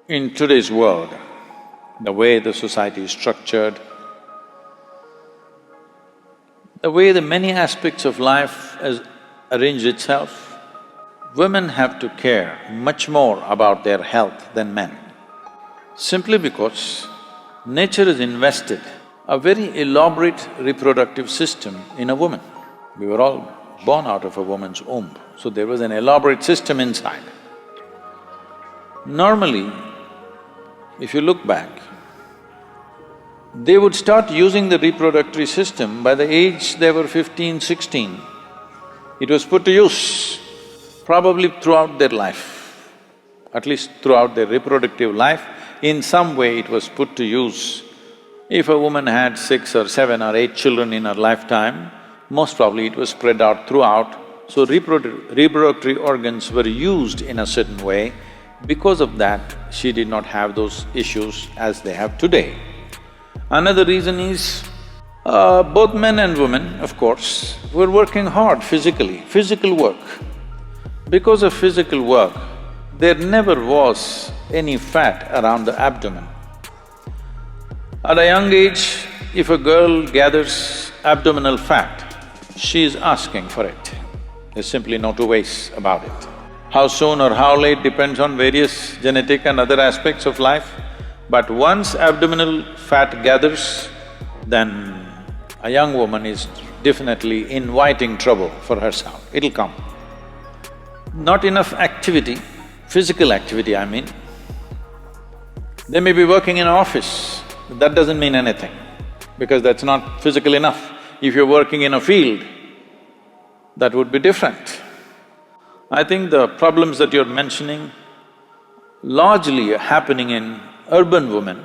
In today's world, the way the society is structured, the way the many aspects of life has arranged itself, women have to care much more about their health than men. Simply because nature has invested a very elaborate reproductive system in a woman. We were all born out of a woman's womb, so there was an elaborate system inside. Normally, if you look back, they would start using the reproductive system by the age they were 15, 16. It was put to use probably throughout their life, at least throughout their reproductive life, in some way it was put to use. If a woman had 6 or 7 or 8 children in her lifetime, most probably it was spread out throughout, so reproductive organs were used in a certain way. Because of that, she did not have those issues as they have today. Another reason is, both men and women, of course, were working hard physically, physical work. Because of physical work, there never was any fat around the abdomen. At a young age, if a girl gathers abdominal fat, she is asking for it. There's simply no two ways about it. How soon or how late depends on various genetic and other aspects of life, but once abdominal fat gathers, then a young woman is definitely inviting trouble for herself, it'll come. Not enough activity, physical activity I mean. They may be working in an office, that doesn't mean anything, because that's not physical enough. If you're working in a field, that would be different. I think the problems that you're mentioning largely are happening in urban women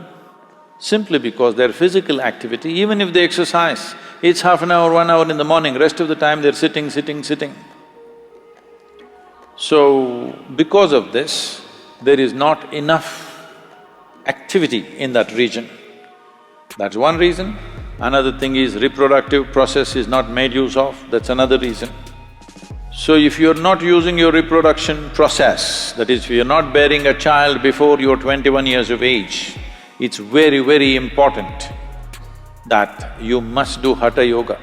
simply because their physical activity, even if they exercise, it's half an hour, 1 hour in the morning, rest of the time they're sitting. So, because of this, there is not enough activity in that region. That's one reason. Another thing is reproductive process is not made use of, that's another reason. So if you're not using your reproduction process, that is, if you're not bearing a child before you're 21 years of age, it's very, very important that you must do Hatha Yoga.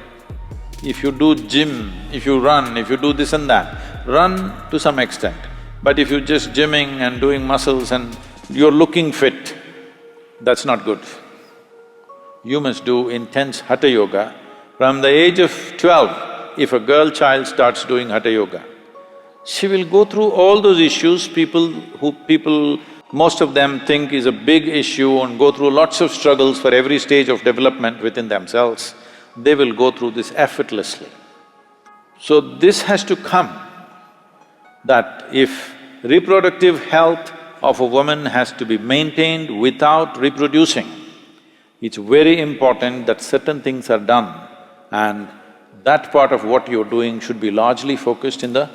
If you do gym, if you run, if you do this and that, run to some extent. But if you're just gymming and doing muscles and you're looking fit, that's not good. You must do intense Hatha Yoga. From the age of 12, if a girl child starts doing Hatha Yoga, she will go through all those issues most of them think is a big issue and go through lots of struggles for every stage of development within themselves, they will go through this effortlessly. So this has to come, that if reproductive health of a woman has to be maintained without reproducing, it's very important that certain things are done, and that part of what you're doing should be largely focused in the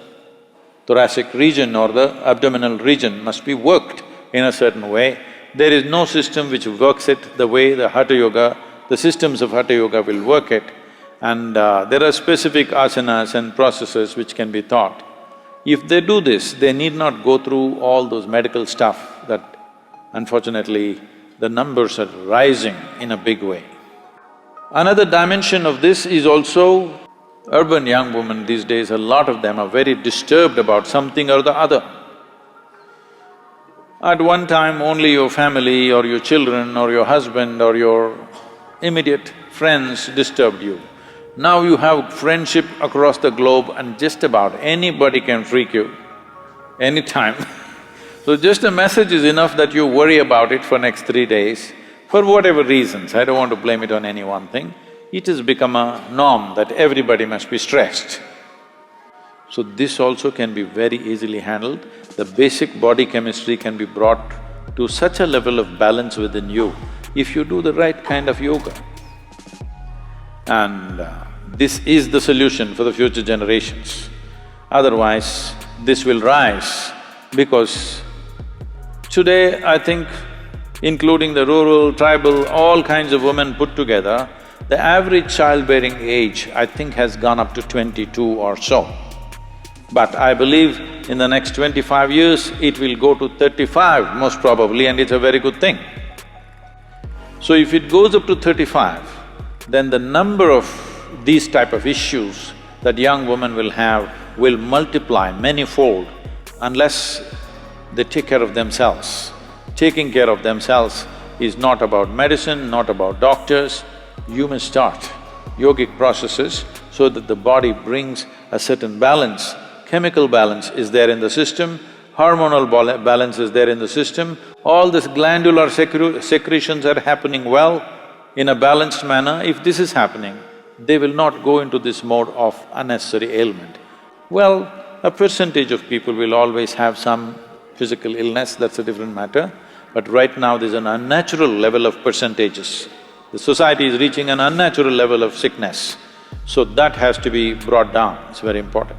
thoracic region or the abdominal region, must be worked in a certain way. There is no system which works it the way the Hatha Yoga, the systems of Hatha Yoga will work it, and there are specific asanas and processes which can be taught. If they do this, they need not go through all those medical stuff that unfortunately the numbers are rising in a big way. Another dimension of this is also urban young women these days, a lot of them are very disturbed about something or the other. At one time, only your family or your children or your husband or your immediate friends disturbed you. Now you have friendship across the globe and just about anybody can freak you, anytime. So just a message is enough that you worry about it for next 3 days, for whatever reasons, I don't want to blame it on any one thing. It has become a norm that everybody must be stressed. So this also can be very easily handled. The basic body chemistry can be brought to such a level of balance within you if you do the right kind of yoga. And this is the solution for the future generations. Otherwise, this will rise because today, I think, including the rural, tribal, all kinds of women put together, the average childbearing age, I think, has gone up to 22 or so. But I believe in the next 25 years, it will go to 35 most probably, and it's a very good thing. So if it goes up to 35, then the number of these type of issues that young women will have will multiply manyfold unless they take care of themselves. Taking care of themselves is not about medicine, not about doctors. You must start yogic processes so that the body brings a certain balance. Chemical balance is there in the system, hormonal balance is there in the system, all this glandular secretions are happening well in a balanced manner. If this is happening, they will not go into this mode of unnecessary ailment. Well, a percentage of people will always have some physical illness, that's a different matter. But right now there's an unnatural level of percentages. The society is reaching an unnatural level of sickness. So that has to be brought down, it's very important.